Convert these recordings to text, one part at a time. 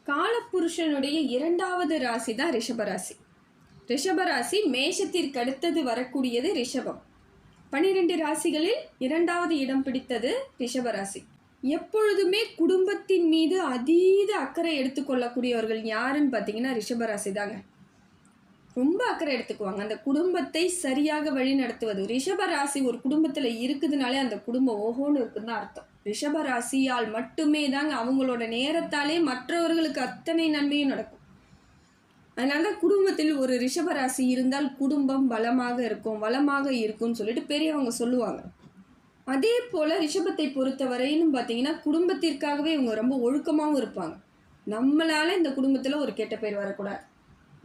காலப்புருஷனுடைய இரண்டாவது ராசி தான் ரிஷபராசி. ரிஷபராசி மேஷத்திற்கு அடுத்தது வரக்கூடியது ரிஷபம். 12 ராசிகளில் இரண்டாவது இடம் பிடித்தது ரிஷபராசி. எப்பொழுதுமே குடும்பத்தின் மீது அதீத அக்கறை எடுத்துக்கொள்ளக்கூடியவர்கள் யாருன்னு பார்த்தீங்கன்னா ரிஷபராசி தாங்க. ரொம்ப அக்கறை எடுத்துக்குவாங்க. அந்த குடும்பத்தை சரியாக வழி நடத்துவது. ரிஷபராசி ஒரு குடும்பத்தில் இருக்குதுனாலே அந்த குடும்பம் ஓஹோன்னு இருக்குன்னு தான் அர்த்தம். ரிஷபராசியால் மட்டுமே தாங்க அவங்களோட நேரத்தாலே மற்றவர்களுக்கு அத்தனை நன்மையும் நடக்கும். அதனால தான் குடும்பத்தில் ஒரு ரிஷபராசி இருந்தால் குடும்பம் பலமாக இருக்கும், வளமாக இருக்கும்னு சொல்லிட்டு பெரியவங்க சொல்லுவாங்க. அதே போல் ரிஷபத்தை பொறுத்த வரையிலும் பார்த்தீங்கன்னா குடும்பத்திற்காகவே இவங்க ரொம்ப ஒழுக்கமாகவும் இருப்பாங்க. நம்மளால் இந்த குடும்பத்தில் ஒரு கெட்ட பேர் வரக்கூடாது,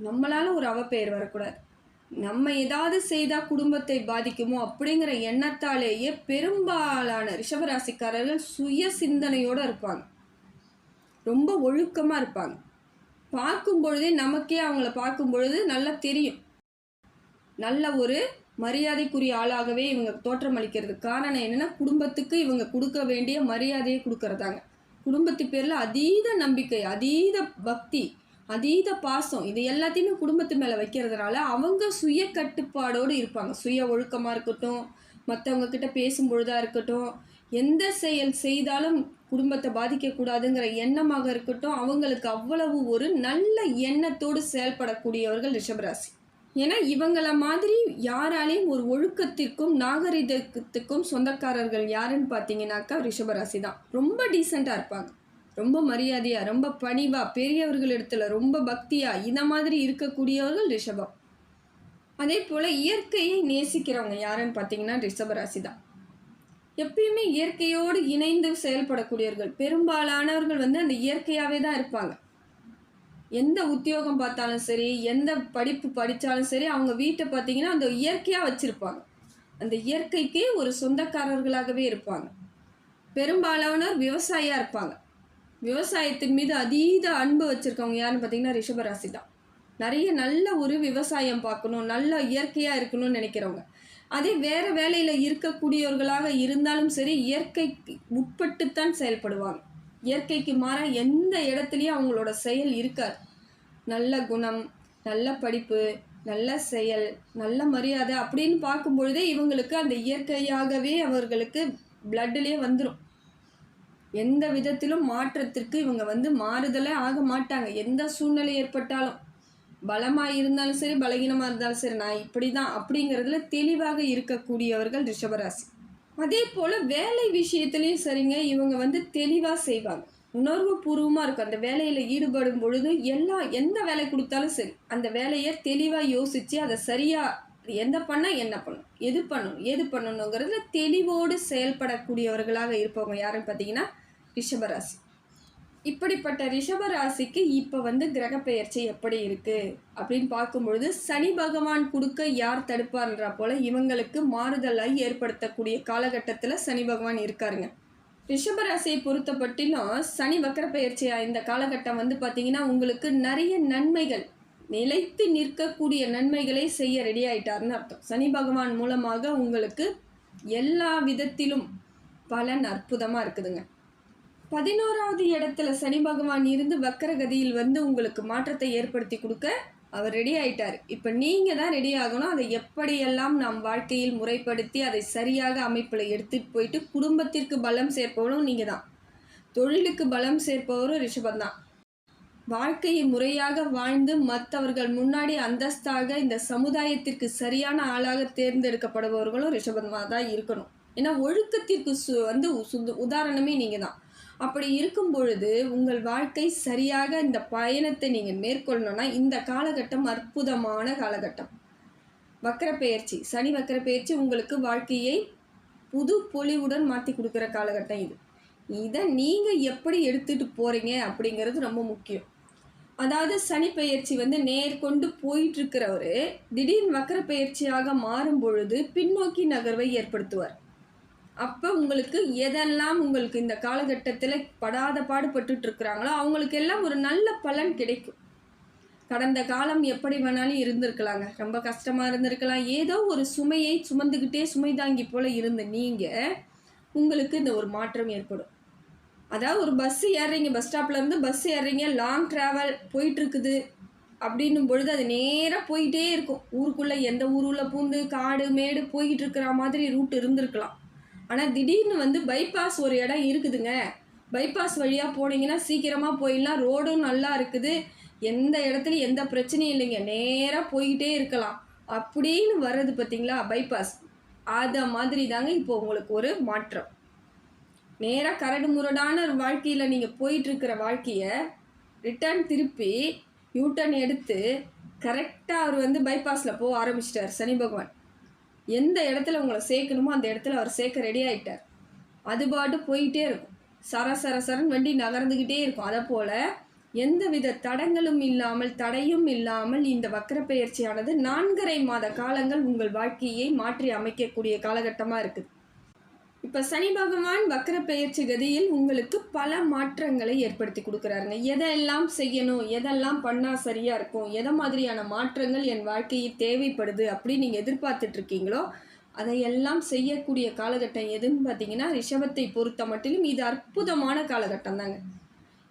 நம்மளால் ஒரு அவப்பெயர் வரக்கூடாது, நம்ம ஏதாவது செய்தால் குடும்பத்தை பாதிக்குமோ அப்படிங்கிற எண்ணத்தாலேயே பெரும்பாலான ரிஷபராசிக்காரர்கள் சுய சிந்தனையோடு இருப்பாங்க. ரொம்ப ஒழுக்கமாக இருப்பாங்க. பார்க்கும் பொழுதே நமக்கே அவங்கள பார்க்கும் பொழுது நல்லா தெரியும், நல்ல ஒரு மரியாதைக்குரிய ஆளாகவே இவங்க தோற்றம் அளிக்கிறது. காரணம் என்னென்னா குடும்பத்துக்கு இவங்க கொடுக்க வேண்டிய மரியாதையை கொடுக்கறதாங்க. குடும்பத்து பேரில் அதீத நம்பிக்கை, அதீத பக்தி, அதீத பாசம், இது எல்லாத்தையுமே குடும்பத்து மேலே வைக்கிறதுனால அவங்க சுய கட்டுப்பாடோடு இருப்பாங்க. சுய ஒழுக்கமாக இருக்கட்டும், மற்றவங்க கிட்ட பேசும்பொழுதாக இருக்கட்டும், எந்த செயல் செய்தாலும் குடும்பத்தை பாதிக்கக்கூடாதுங்கிற எண்ணமாக இருக்கட்டும், அவங்களுக்கு அவ்வளவு ஒரு நல்ல எண்ணத்தோடு செயல்படக்கூடியவர்கள் ரிஷபராசி. ஏன்னா இவங்கள மாதிரி யாராலையும் ஒரு ஒழுக்கத்திற்கும் நாகரிகத்துக்கும் சொந்தக்காரர்கள் யாருன்னு பார்த்தீங்கன்னாக்கா ரிஷபராசி தான். ரொம்ப டீசெண்டாக இருப்பாங்க, ரொம்ப மரியாதையாக, ரொம்ப பணிவாக, பெரியவர்கள் இடத்துல ரொம்ப பக்தியாக, இந்த மாதிரி இருக்கக்கூடியவர்கள் ரிஷபம். அதே போல் இயற்கையை நேசிக்கிறவங்க யாருன்னு பார்த்தீங்கன்னா ரிஷபராசி தான். எப்பயுமே இயற்கையோடு இணைந்து செயல்படக்கூடியவர்கள். பெரும்பாலானவர்கள் அந்த இயற்கையாகவே தான் இருப்பாங்க. எந்த உத்தியோகம் பார்த்தாலும் சரி, எந்த படிப்பு படித்தாலும் சரி, அவங்க வீட்டை பார்த்தீங்கன்னா அந்த இயற்கையாக வச்சுருப்பாங்க. அந்த இயற்கைக்கே ஒரு சொந்தக்காரர்களாகவே இருப்பாங்க. பெரும்பாலானவர் விவசாயியாக இருப்பாங்க. விவசாயத்தின் மீது அதீத அன்பு வச்சுருக்கவங்க யாருன்னு பார்த்தீங்கன்னா ரிஷபராசி தான். நிறைய நல்ல ஒரு விவசாயம் பார்க்கணும், நல்ல இயற்கையாக இருக்கணும்னு நினைக்கிறவங்க. அதே வேறு வேலையில் இருக்கக்கூடியவர்களாக இருந்தாலும் சரி, இயற்கைக்கு உட்பட்டுத்தான் செயல்படுவாங்க. இயற்கைக்கு மாற எந்த இடத்துலையும் அவங்களோட செயல் இருக்காது. நல்ல குணம், நல்ல படிப்பு, நல்ல செயல், நல்ல மரியாதை அப்படின்னு பார்க்கும்பொழுதே இவங்களுக்கு அந்த இயற்கையாகவே அவர்களுக்கு பிளட்லேயே வந்துடும். எந்த விதத்திலும் மாற்றத்திற்கு இவங்க மாறுதலே ஆக மாட்டாங்க. எந்த சூழ்நிலை ஏற்பட்டாலும், பலமாக இருந்தாலும் சரி, பலகீனமாக இருந்தாலும் சரி, நான் இப்படி தான் அப்படிங்கிறதுல தெளிவாக இருக்கக்கூடியவர்கள் ரிஷபராசி. அதே போல் வேலை விஷயத்துலேயும் சரிங்க, இவங்க தெளிவாக செய்வாங்க. உணர்வு பூர்வமாக இருக்கும். அந்த வேலையில் ஈடுபடும் பொழுது எந்த வேலை கொடுத்தாலும் சரி, அந்த வேலையை தெளிவாக யோசித்து அதை சரியாக எந்த பண்ணால் என்ன பண்ணணும், எது பண்ணணுங்கிறதுல தெளிவோடு செயல்படக்கூடியவர்களாக இருப்பவங்க யாருன்னு பார்த்தீங்கன்னா ரிஷபராசி. இப்படிப்பட்ட ரிஷபராசிக்கு இப்போ கிரகப்பெயர்ச்சி எப்படி இருக்குது அப்படின்னு பார்க்கும்பொழுது சனி பகவான் கொடுக்க யார் தடுப்பார்ன்ற போல் இவங்களுக்கு மாறுதலை ஏற்படுத்தக்கூடிய காலகட்டத்தில் சனி பகவான் இருக்காருங்க. ரிஷபராசியை பொறுத்தப்பட்டிலும் சனி வக்கரப்பெயர்ச்சியாக இந்த காலகட்டம் பார்த்தீங்கன்னா உங்களுக்கு நிறைய நன்மைகள், நிலைத்து நிற்கக்கூடிய நன்மைகளை செய்ய ரெடி ஆகிட்டாருன்னு அர்த்தம். சனி பகவான் மூலமாக உங்களுக்கு எல்லா விதத்திலும் பலன் அற்புதமாக இருக்குதுங்க. 11வது இடத்துல சனி பகவான் இருந்து வக்கரகதியில் உங்களுக்கு மாற்றத்தை ஏற்படுத்தி கொடுக்க அவர் ரெடி ஆகிட்டார். இப்போ நீங்கள் தான் ரெடி ஆகணும். அதை எப்படியெல்லாம் நாம் வாழ்க்கையில் முறைப்படுத்தி அதை சரியாக அமைப்பில் எடுத்துகிட்டு போயிட்டு குடும்பத்திற்கு பலம் சேர்ப்பவரும் நீங்கள் தான், தொழிலுக்கு பலம் சேர்ப்பவரும் ரிஷபம் தான். வாழ்க்கையை முறையாக வாழ்ந்து மற்றவர்கள் முன்னாடி அந்தஸ்தாக இந்த சமுதாயத்திற்கு சரியான ஆளாக தேர்ந்தெடுக்கப்படுபவர்களும் ரிஷபமாக தான் இருக்கணும். ஏன்னா ஒழுக்கத்திற்கு உதாரணமே நீங்கள் தான். அப்படி இருக்கும் பொழுது உங்கள் வாழ்க்கை சரியாக இந்த பயணத்தை நீங்கள் மேற்கொள்ளணும்னா இந்த காலகட்டம் அற்புதமான காலகட்டம். வக்கரப்பெயர்ச்சி, சனி வக்கரப்பெயர்ச்சி உங்களுக்கு வாழ்க்கையை புது பொலிவுடன் மாற்றி கொடுக்குற காலகட்டம் இது. இதை நீங்கள் எப்படி எடுத்துகிட்டு போகிறீங்க அப்படிங்கிறது ரொம்ப முக்கியம். அதாவது சனி பெயர்ச்சி நேர்கொண்டு போயிட்டுருக்கிறவர் திடீர்னு வக்கரப்பெயர்ச்சியாக மாறும் பொழுது பின்னோக்கி நகர்வை ஏற்படுத்துவார். அப்போ உங்களுக்கு எதெல்லாம் உங்களுக்கு இந்த காலகட்டத்தில் படாத பாடுபட்டு இருக்கிறாங்களோ அவங்களுக்கு எல்லாம் ஒரு நல்ல பலன் கிடைக்கும். கடந்த காலம் எப்படி வேணாலும் இருந்திருக்கலாங்க, ரொம்ப கஷ்டமாக இருந்திருக்கலாம், ஏதோ ஒரு சுமையை சுமந்துக்கிட்டே சுமை தாங்கி போல் இருந்த நீங்கள் உங்களுக்கு இந்த ஒரு மாற்றம் ஏற்படும். அதாவது ஒரு பஸ்ஸு ஏறுறீங்க, பஸ் ஸ்டாப்லேருந்து பஸ் ஏறுறீங்க, லாங் ட்ராவல் போயிட்டுருக்குது அப்படின்னும் பொழுது அது நேராக போயிட்டே இருக்கும். ஊருக்குள்ளே எந்த ஊருள்ள பூந்து காடு மேடு போய்கிட்டு இருக்கிற மாதிரி ரூட் இருந்திருக்கலாம். ஆனால் திடீர்னு வந்து பைபாஸ் ஒரு இடம் இருக்குதுங்க, பைபாஸ் வழியாக போனீங்கன்னா சீக்கிரமாக போயிடலாம், ரோடும் நல்லா இருக்குது, எந்த இடத்துலையும் எந்த பிரச்சனையும் இல்லைங்க, நேராக போய்கிட்டே இருக்கலாம் அப்படின்னு வர்றது பார்த்தீங்களா பைபாஸ். அதை மாதிரி தாங்க இப்போ உங்களுக்கு ஒரு மாற்றம். நேராக கரடு முரடான ஒரு வாழ்க்கையில் நீங்கள் போயிட்டுருக்கிற வாழ்க்கையை ரிட்டர்ன் திருப்பி யூட்டர்ன் எடுத்து கரெக்டாக அவர் வந்து பைபாஸில் போக ஆரம்பிச்சிட்டார் சனி பகவான். எந்த இடத்துல உங்களை சேர்க்கணுமோ அந்த இடத்துல அவர் சேர்க்க ரெடி ஆகிட்டார். அது பாட்டு போயிட்டே இருக்கும், சரன்னு வண்டி நகர்ந்துக்கிட்டே இருக்கும். அதை போல் எந்தவித தடங்களும் இல்லாமல் தடையும் இல்லாமல் இந்த வக்ரப்பெயர்ச்சியானது 4.5 மாத காலங்கள் உங்கள் வாழ்க்கையை மாற்றி அமைக்கக்கூடிய காலகட்டமாக இருக்குது. இப்போ சனி பகவான் வக்ரப்பெயர்ச்சி கதியில் உங்களுக்கு பல மாற்றங்களை ஏற்படுத்தி கொடுக்குறாருங்க. எதெல்லாம் செய்யணும், எதெல்லாம் பண்ணால் சரியாக இருக்கும், எதை மாதிரியான மாற்றங்கள் என் வாழ்க்கையில் தேவைப்படுது அப்படின்னு நீங்கள் எதிர்பார்த்துட்ருக்கீங்களோ அதையெல்லாம் செய்யக்கூடிய காலகட்டம் எதுன்னு பார்த்தீங்கன்னா ரிஷபத்தை பொறுத்த மட்டிலும் இது அற்புதமான காலகட்டம் தாங்க.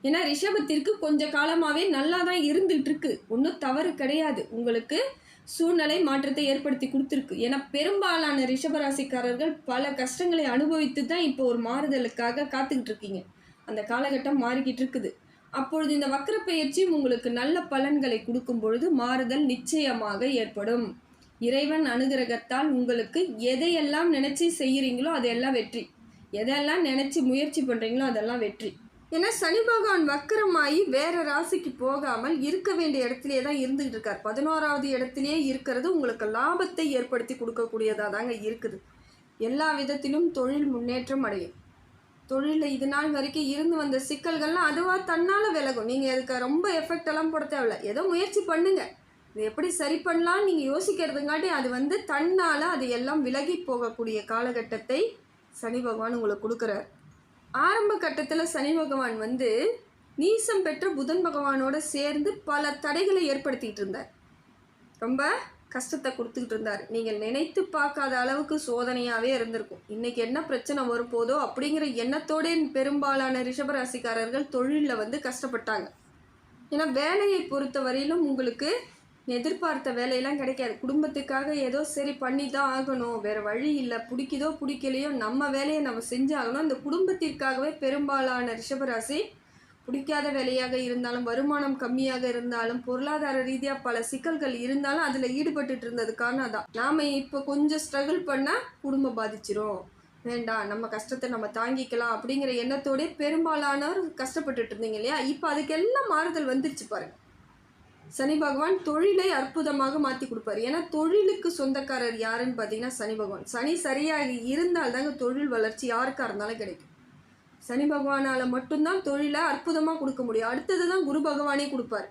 ஏன்னா ரிஷபத்திற்கு கொஞ்ச காலமாகவே நல்லா தான் இருந்துகிட்ருக்கு, ஒன்றும் தவறு கிடையாது. உங்களுக்கு சூழ்நிலை மாற்றத்தை ஏற்படுத்தி கொடுத்துருக்கு. ஏன்னா பெரும்பாலான ரிஷபராசிக்காரர்கள் பல கஷ்டங்களை அனுபவித்து தான் இப்போ ஒரு மாறுதலுக்காக காத்துக்கிட்டு இருக்கீங்க. அந்த காலகட்டம் மாறிக்கிட்டு இருக்குது. அப்பொழுது இந்த வக்ரப்பெயர்ச்சியும் உங்களுக்கு நல்ல பலன்களை கொடுக்கும் பொழுது மாறுதல் நிச்சயமாக ஏற்படும். இறைவன் அனுகிரகத்தால் உங்களுக்கு எதையெல்லாம் நினச்சி செய்கிறீங்களோ அதெல்லாம் வெற்றி, எதெல்லாம் நினச்சி முயற்சி பண்ணுறீங்களோ அதெல்லாம் வெற்றி. ஏன்னா சனி பகவான் வக்கரமாகி வேறு ராசிக்கு போகாமல் இருக்க வேண்டிய இடத்துலையே தான் இருந்துகிட்டு இருக்கார். 11வது இடத்துலையே இருக்கிறது உங்களுக்கு லாபத்தை ஏற்படுத்தி கொடுக்கக்கூடியதாக தாங்க இருக்குது. எல்லா விதத்திலும் தொழில் முன்னேற்றம் அடையும். தொழிலில் இது நாள் வரைக்கும் இருந்து வந்த சிக்கல்கள்லாம் அதுவாக தன்னால் விலகும். நீங்கள் அதுக்கு ரொம்ப எஃபெக்டெல்லாம் போட தேவையில்ல, ஏதோ முயற்சி பண்ணுங்கள், இது எப்படி சரி பண்ணலான்னு நீங்கள் யோசிக்கிறதுங்காட்டி அது வந்து தன்னால் அது எல்லாம் விலகி போகக்கூடிய காலகட்டத்தை சனி பகவான் உங்களுக்கு கொடுக்குறார். ஆரம்ப கட்டத்தில் சனி பகவான் வந்து நீசம் பெற்ற புதன் பகவானோட சேர்ந்து பல தடைகளை ஏற்படுத்திகிட்டு இருந்தார், ரொம்ப கஷ்டத்தை கொடுத்துக்கிட்டு இருந்தார். நீங்கள் நினைத்து பார்க்காத அளவுக்கு சோதனையாகவே இருந்திருக்கும். இன்றைக்கி என்ன பிரச்சனை வரும்போதோ அப்படிங்கிற எண்ணத்தோடே பெரும்பாலான ரிஷபராசிக்காரர்கள் தொழிலில் வந்து கஷ்டப்பட்டாங்க. ஏன்னா வேலையை பொறுத்த வரையிலும் உங்களுக்கு எதிர்பார்த்த வேலையெல்லாம் கிடைக்காது. குடும்பத்துக்காக ஏதோ சரி பண்ணி தான் ஆகணும், வேறு வழி இல்லை, பிடிக்குதோ பிடிக்கலையோ நம்ம வேலையை நம்ம செஞ்சாகணும். அந்த குடும்பத்திற்காகவே பெரும்பாலான ரிஷபராசி பிடிக்காத வேலையாக இருந்தாலும், வருமானம் கம்மியாக இருந்தாலும், பொருளாதார ரீதியாக பல சிக்கல்கள் இருந்தாலும் அதில் ஈடுபட்டு இருந்ததுக்கான தான். நாம் இப்போ கொஞ்சம் ஸ்ட்ரகிள் பண்ணால் குடும்பம் பாதிச்சிரும், வேண்டாம் நம்ம கஷ்டத்தை நம்ம தாங்கிக்கலாம் அப்படிங்கிற எண்ணத்தோடே பெரும்பாலானவர் கஷ்டப்பட்டுட்டு இருந்தீங்க இல்லையா. இப்போ அதுக்கெல்லாம் மாறுதல் வந்துருச்சு பாருங்கள். சனி பகவான் தொழிலை அற்புதமாக மாற்றி கொடுப்பார். ஏன்னா தொழிலுக்கு சொந்தக்காரர் யாருன்னு பார்த்தீங்கன்னா சனி பகவான். சனி சரியாக இருந்தால் தாங்க தொழில் வளர்ச்சி யாருக்காக இருந்தாலும் கிடைக்கும். சனி பகவானால் மட்டும்தான் தொழிலை அற்புதமாக கொடுக்க முடியும். அடுத்தது தான் குரு பகவானே கொடுப்பார்.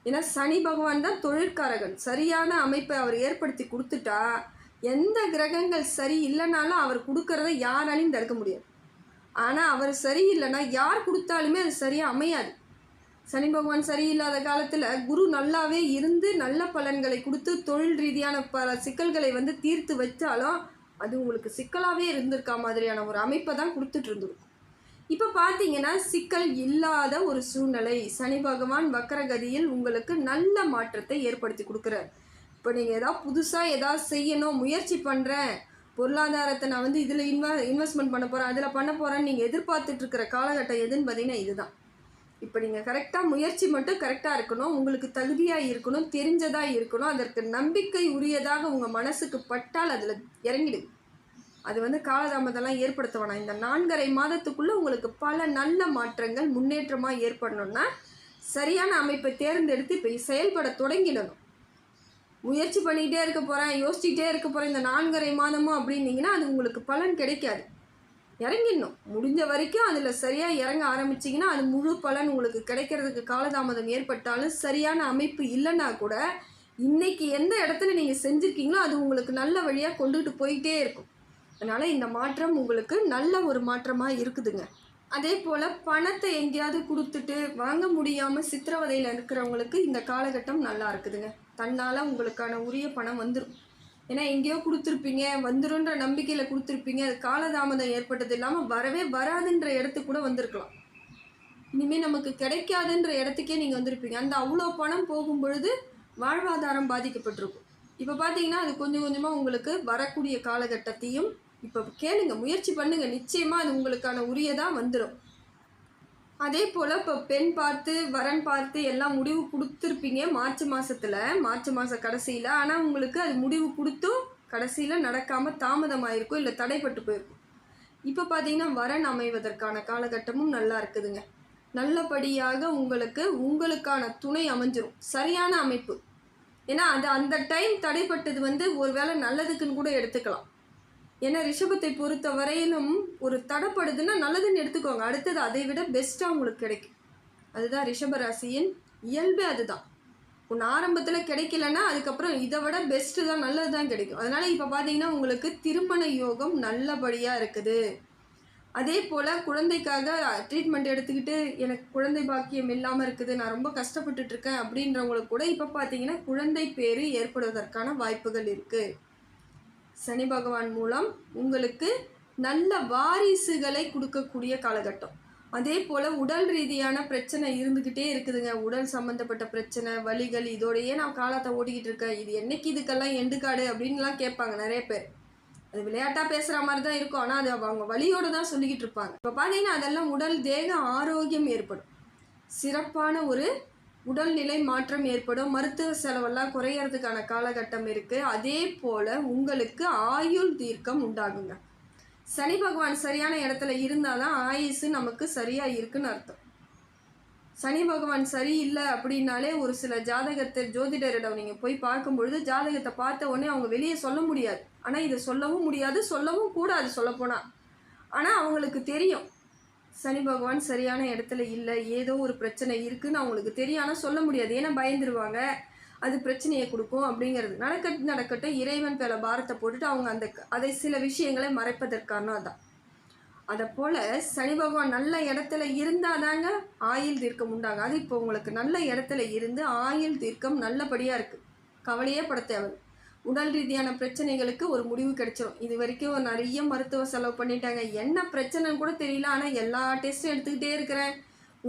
ஏன்னா சனி பகவான் தான் தொழிற்காரகன். சரியான அமைப்பை அவர் ஏற்படுத்தி கொடுத்துட்டா எந்த கிரகங்கள் சரி இல்லைனாலும் அவர் கொடுக்கறத யாராலையும் தடுக்க முடியாது. ஆனால் அவர் சரியில்லைன்னா யார் கொடுத்தாலுமே அது சரியாக அமையாது. சனி பகவான் சரியில்லாத காலத்தில் குரு நல்லாவே இருந்து நல்ல பலன்களை கொடுத்து தொழில் ரீதியான பல சிக்கல்களை வந்து தீர்த்து வச்சாலும் அது உங்களுக்கு சிக்கலாகவே இருந்திருக்கா மாதிரியான ஒரு அமைப்பை தான் கொடுத்துட்டு இருந்திருக்கும். இப்போ பார்த்தீங்கன்னா சிக்கல் இல்லாத ஒரு சூழ்நிலை சனி பகவான் வக்கரகதியில் உங்களுக்கு நல்ல மாற்றத்தை ஏற்படுத்தி கொடுக்குறார். இப்போ நீங்கள் ஏதாவது புதுசாக ஏதாவது செய்யணும், முயற்சி பண்ணுறேன், பொருளாதாரத்தை நான் வந்து இதில் இன்வெஸ்ட்மெண்ட் பண்ண போகிறேன், அதில் பண்ண போகிறேன்னு நீங்கள் எதிர்பார்த்துட்ருக்கிற காலகட்டம் எதுன்னு பார்த்தீங்கன்னா இதுதான். இப்போ நீங்கள் கரெக்டாக முயற்சி மட்டும் கரெக்டாக இருக்கணும், உங்களுக்கு தகுதியாக இருக்கணும், தெரிஞ்சதாக இருக்கணும், அதற்கு நம்பிக்கை உரியதாக உங்கள் மனசுக்கு பட்டால் அதில் இறங்கிடு. அது வந்து காலதாமதம்லாம் ஏற்படுத்த வேணாம். இந்த 4.5 மாதத்துக்குள்ளே உங்களுக்கு பல நல்ல மாற்றங்கள் முன்னேற்றமாக ஏற்படணும்னா சரியான அமைப்பை தேர்ந்தெடுத்து இப்போ செயல்பட தொடங்கிடணும். முயற்சி பண்ணிக்கிட்டே இருக்க போகிறேன், யோசிச்சுக்கிட்டே இருக்க போகிறேன் இந்த 4.5 மாதமும் அப்படின்னீங்கன்னா அது உங்களுக்கு பலன் கிடைக்காது. இறங்கிடணும், முடிஞ்ச வரைக்கும் அதில் சரியாக இறங்க ஆரம்பிச்சிங்கன்னா அது முழு பலன் உங்களுக்கு கிடைக்கிறதுக்கு காலதாமதம் ஏற்பட்டாலும் சரியான அமைப்பு இல்லைன்னா கூட இன்றைக்கி எந்த இடத்துல நீங்கள் செஞ்சுருக்கீங்களோ அது உங்களுக்கு நல்ல வழியாக கொண்டுகிட்டு போயிட்டே இருக்கும். அதனால் இந்த மாற்றம் உங்களுக்கு நல்ல ஒரு மாற்றமாக இருக்குதுங்க. அதே போல் பணத்தை எங்கேயாவது கொடுத்துட்டு வாங்க முடியாமல் சித்திரவதையில் இருக்கிறவங்களுக்கு இந்த காலகட்டம் நல்லா இருக்குதுங்க. தன்னால் உங்களுக்கான உரிய பணம் வந்துடும். ஏன்னா எங்கேயோ கொடுத்துருப்பீங்க, வந்துருன்ற நம்பிக்கையில் கொடுத்துருப்பீங்க, அது காலதாமதம் ஏற்பட்டது இல்லாமல் வரவே வராதுன்ற இடத்துக்கு கூட வந்திருக்கலாம். இனிமேல் நமக்கு கிடைக்காதுன்ற இடத்துக்கே நீங்கள் வந்திருப்பீங்க. அந்த அவ்வளோ பணம் போகும் பொழுது வாழ்வாதாரம் பாதிக்கப்பட்டிருக்கும். இப்போ பார்த்தீங்கன்னா அது கொஞ்சம் கொஞ்சமாக உங்களுக்கு வரக்கூடிய காலகட்டத்தையும் இப்போ கேளுங்க, முயற்சி பண்ணுங்கள், நிச்சயமாக அது உங்களுக்கான உரியதாக வந்துடும். அதே போல் இப்போ பெண் பார்த்து வரன் பார்த்து எல்லாம் முடிவு கொடுத்துருப்பீங்க மார்ச் மாத கடைசியில். ஆனால் உங்களுக்கு அது முடிவு கொடுத்தும் கடைசியில் நடக்காமல் தாமதமாயிருக்கும், இல்லை தடைப்பட்டு போயிருக்கும். இப்போ பார்த்தீங்கன்னா வரன் அமைவதற்கான காலகட்டமும் நல்லா இருக்குதுங்க. நல்லபடியாக உங்களுக்கான துணை அமைஞ்சிரும், சரியான அமைப்பு. ஏன்னா அந்த டைம் தடைப்பட்டது ஒரு வேளை நல்லதுக்குன்னு கூட எடுத்துக்கலாம். ஏன்னா ரிஷபத்தை பொறுத்த வரையிலும் ஒரு தடைப்படுதுன்னா நல்லதுன்னு எடுத்துக்கோங்க, அடுத்தது அதை விட பெஸ்ட்டாக உங்களுக்கு கிடைக்கும். அதுதான் ரிஷபராசியின் இயல்பே. அதுதான் ஒன்று ஆரம்பத்தில் கிடைக்கலன்னா அதுக்கப்புறம் இதை விட பெஸ்ட்டு தான், நல்லது தான் கிடைக்கும். அதனால் இப்போ பார்த்தீங்கன்னா உங்களுக்கு திருமண யோகம் நல்லபடியாக இருக்குது. அதே போல் குழந்தைக்காக ட்ரீட்மெண்ட் எடுத்துக்கிட்டு எனக்கு குழந்தை பாக்கியம் இல்லாமல் இருக்குது, நான் ரொம்ப கஷ்டப்பட்டுட்ருக்கேன் அப்படின்றவங்களுக்கு கூட இப்போ பார்த்தீங்கன்னா குழந்தை பேறு ஏற்படுவதற்கான வாய்ப்புகள் இருக்குது. சனி பகவான் மூலம் உங்களுக்கு நல்ல வாரிசுகளை கொடுக்கக்கூடிய காலகட்டம். அதே போல் உடல் ரீதியான பிரச்சனை இருந்துக்கிட்டே இருக்குதுங்க. உடல் சம்மந்தப்பட்ட பிரச்சனை, வலிகள், இதோடையே நான் காலத்தை ஓட்டிக்கிட்டு இருக்கேன், இது என்னைக்கு இதுக்கெல்லாம் எண்டுக்காடு அப்படின்லாம் கேட்பாங்க நிறைய பேர். அது விளையாட்டாக பேசுகிற மாதிரி தான் இருக்கும், ஆனால் அது அவங்க வலியோடு தான் சொல்லிக்கிட்டு இருப்பாங்க. இப்போ பார்த்தீங்கன்னா அதெல்லாம் உடல் தேக ஆரோக்கியம் ஏற்படும், சிறப்பான ஒரு உடல்நிலை மாற்றம் ஏற்படும், மருத்துவ செலவெல்லாம் குறையறதுக்கான காலகட்டம் இருக்குது. அதே போல் உங்களுக்கு ஆயுள் தீர்க்கம் உண்டாகுங்க. சனி பகவான் சரியான இடத்துல இருந்தால் தான் ஆயுசு நமக்கு சரியாக இருக்குன்னு அர்த்தம். சனி பகவான் சரியில்லை அப்படின்னாலே ஒரு சில ஜோதிடரிடம் நீங்கள் போய் பார்க்கும்பொழுது ஜாதகத்தை பார்த்த உடனே அவங்க வெளியே சொல்ல முடியாது. ஆனால் இதை சொல்லவும் முடியாது, சொல்லவும் கூடாது சொல்லப்போனால். ஆனால் அவங்களுக்கு தெரியும் சனி பகவான் சரியான இடத்துல இல்லை, ஏதோ ஒரு பிரச்சனை இருக்குதுன்னு அவங்களுக்கு தெரியும். ஆனால் சொல்ல முடியாது, ஏன்னா பயந்துருவாங்க, அது பிரச்சனையை கொடுக்கும் அப்படிங்கிறது. நடக்கட்டும் இறைவன் பேர பாரத்தை போட்டுட்டு அவங்க அதை சில விஷயங்களை மறைப்பதற்கான அதான். அதை போல் சனி பகவான் நல்ல இடத்துல இருந்தால் தாங்க ஆயுள் தீர்க்கம் உண்டாங்க. அது இப்போ உங்களுக்கு நல்ல இடத்துல இருந்து ஆயுள் தீர்க்கம் நல்லபடியாக இருக்குது, கவலையே பட தேவை. உடல் ரீதியான பிரச்சனைகளுக்கு ஒரு முடிவு கிடைச்சிடும். இது வரைக்கும் நிறைய மருத்துவ செலவு பண்ணிட்டாங்க, என்ன பிரச்சனைன்னு கூட தெரியல, ஆனால் எல்லா டெஸ்ட்டும் எடுத்துக்கிட்டே இருக்கிறேன்,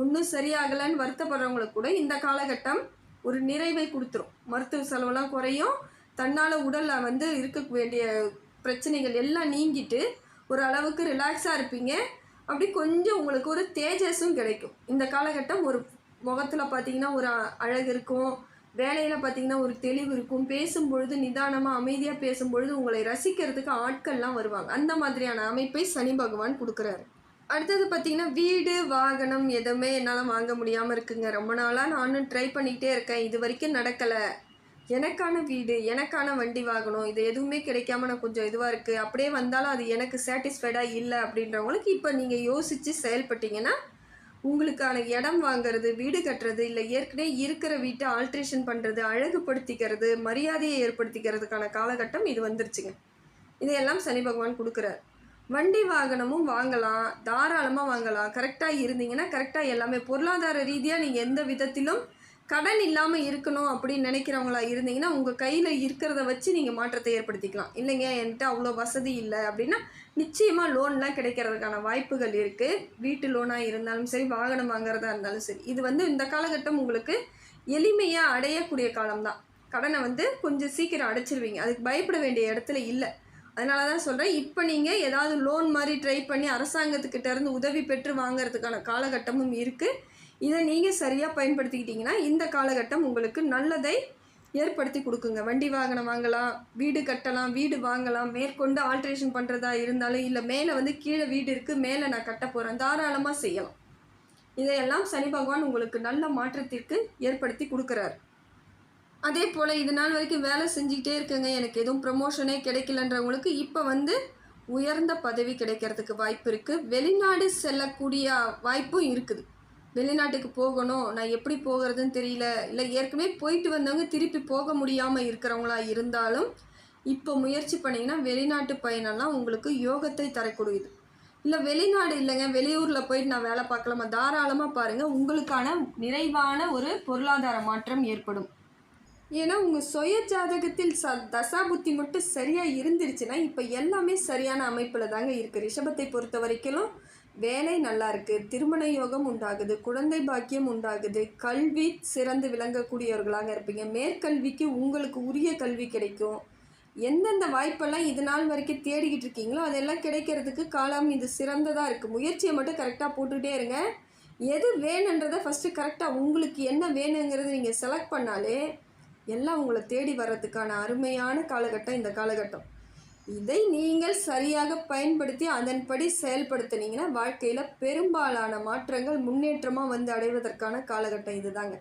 ஒன்றும் சரியாகலைன்னு வருத்தப்படுறவங்களுக்கு கூட இந்த காலகட்டம் ஒரு நிறைவை கொடுத்துரும். மருத்துவ செலவுலாம் குறையும், தன்னால் உடலில் இருக்க வேண்டிய பிரச்சனைகள் எல்லாம் நீங்கிட்டு ஒரு அளவுக்கு ரிலாக்ஸாக இருப்பீங்க. அப்படி கொஞ்சம் உங்களுக்கு ஒரு தேஜஸும் கிடைக்கும். இந்த காலகட்டம் ஒரு முகத்தில் பார்த்திங்கன்னா ஒரு அழகு இருக்கும், வேலையில் பார்த்திங்கன்னா ஒரு தெளிவு இருக்கும், பேசும்பொழுது நிதானமாக அமைதியாக பேசும்பொழுது உங்களை ரசிக்கிறதுக்கு ஆட்கள்லாம் வருவாங்க. அந்த மாதிரியான அமைப்பை சனி பகவான் கொடுக்குறாரு. அடுத்தது பார்த்திங்கன்னா வீடு வாகனம் எதுவுமே என்னால் வாங்க முடியாமல் இருக்குங்க. ரொம்ப நாளாக நானும் ட்ரை பண்ணிக்கிட்டே இருக்கேன், இது வரைக்கும் நடக்கலை. எனக்கான வீடு, எனக்கான வண்டி வாங்கணும், இது எதுவுமே கிடைக்காம நான் கொஞ்சம் இதுவாக இருக்குது, அப்படியே வந்தாலும் அது எனக்கு சாட்டிஸ்ஃபைடாக இல்லை அப்படின்றவங்களுக்கு இப்போ நீங்கள் யோசித்து செயல்பட்டீங்கன்னா உங்களுக்கான இடம் வாங்கிறது, வீடு கட்டுறது, இல்லை ஏற்கனவே இருக்கிற வீட்டை ஆல்ட்ரேஷன் பண்ணுறது, அழகுபடுத்திக்கிறது, மரியாதையை ஏற்படுத்திக்கிறதுக்கான காலகட்டம் இது வந்துருச்சுங்க. இதையெல்லாம் சனி பகவான் கொடுக்குறார். வண்டி வாகனமும் வாங்கலாம், தாராளமாக வாங்கலாம். கரெக்டாக இருந்தீங்கன்னா கரெக்டாக எல்லாமே பொருளாதார ரீதியாக நீங்கள் எந்த விதத்திலும் கடன் இல்லாமல் இருக்கணும் அப்படின்னு நினைக்கிறவங்களா இருந்தீங்கன்னா உங்கள் கையில் இருக்கிறத வச்சு நீங்கள் மாற்றத்தை ஏற்படுத்திக்கலாம். இல்லைங்க என்கிட்ட அவ்வளோ வசதி இல்லை அப்படின்னா நிச்சயமாக லோன்லாம் கிடைக்கிறதுக்கான வாய்ப்புகள் இருக்குது. வீட்டு லோனாக இருந்தாலும் சரி, வாகனம் வாங்குறதா இருந்தாலும் சரி. இது இந்த காலகட்டம் உங்களுக்கு எளிமையாக அடையக்கூடிய காலம்தான். கடனை கொஞ்சம் சீக்கிரம் அடைச்சிருவீங்க, அதுக்கு பயப்பட வேண்டிய இடத்துல இல்லை. அதனால தான் சொல்கிறேன், இப்போ நீங்கள் ஏதாவது லோன் மாதிரி ட்ரை பண்ணி அரசாங்கத்துக்கிட்ட இருந்து உதவி பெற்று வாங்கிறதுக்கான காலகட்டமும் இருக்குது. இதை நீங்கள் சரியாக பயன்படுத்திக்கிட்டிங்கன்னா இந்த காலகட்டம் உங்களுக்கு நல்லதை ஏற்படுத்தி கொடுக்குங்க. வண்டி வாகனம் வாங்கலாம், வீடு கட்டலாம், வீடு வாங்கலாம், மேற்கொண்டு ஆல்ட்ரேஷன் பண்ணுறதா இருந்தாலும், இல்லை மேலே கீழே வீடு இருக்குது, மேலே நான் கட்ட போகிறேன், தாராளமாக செய்யலாம். இதையெல்லாம் சனி பகவான் உங்களுக்கு நல்ல மாற்றத்திற்கு ஏற்படுத்தி கொடுக்குறாரு. அதே போல் இது நாள் வரைக்கும் வேலை செஞ்சுக்கிட்டே இருக்குங்க, எனக்கு எதுவும் ப்ரமோஷனே கிடைக்கலன்றவங்களுக்கு இப்போ உயர்ந்த பதவி கிடைக்கிறதுக்கு வாய்ப்பு இருக்குது. வெளிநாடு செல்லக்கூடிய வாய்ப்பும் இருக்குது. வெளிநாட்டுக்கு போகணும், நான் எப்படி போகிறதுன்னு தெரியல, இல்லை ஏற்கனவே போயிட்டு வந்தவங்க திருப்பி போக முடியாமல் இருக்கிறவங்களா இருந்தாலும் இப்போ முயற்சி பண்ணிங்கன்னா வெளிநாட்டு பயணம்லாம் உங்களுக்கு யோகத்தை தரக்கூடியது. இல்லை வெளிநாடு இல்லைங்க, வெளியூரில் போயிட்டு நான் வேலை பார்க்கலாமா, தாராளமாக பாருங்கள், உங்களுக்கான நிறைவான ஒரு பொருளாதார மாற்றம் ஏற்படும். ஏன்னா உங்கள் சுய ஜாதகத்தில் தசாபுத்தி மட்டும் சரியாக இருந்துருச்சுன்னா இப்போ எல்லாமே சரியான அமைப்பில் தாங்க இருக்குது. ரிஷபத்தை பொறுத்த வரைக்கும் வேலை நல்லா இருக்குது, திருமண யோகம் உண்டாகுது, குழந்தை பாக்கியம் உண்டாகுது, கல்வி சிறந்து விளங்கக்கூடியவர்களாக இருப்பீங்க, மேற்கல்விக்கு உங்களுக்கு உரிய கல்வி கிடைக்கும். எந்தெந்த வாய்ப்பெல்லாம் இது நாள் வரைக்கும் தேடிக்கிட்டு இருக்கீங்களோ அதெல்லாம் கிடைக்கிறதுக்கு காலம் இது சிறந்ததாக இருக்குது. முயற்சியை மட்டும் கரெக்டாக போட்டுகிட்டே இருங்க. எது வேணுன்றதை ஃபஸ்ட்டு கரெக்டாக உங்களுக்கு என்ன வேணுங்கிறது நீங்கள் செலக்ட் பண்ணாலே எல்லாம் உங்களை தேடி வர்றதுக்கான அருமையான காலகட்டம் இந்த காலகட்டம். இதை நீங்கள் சரியாக பயன்படுத்தி அதன்படி செயல்படுத்தினீங்கன்னா வாழ்க்கையில் பெரும்பாலான மாற்றங்கள் முன்னேற்றமாக வந்து அடைவதற்கான காலகட்டம் இதுதாங்க.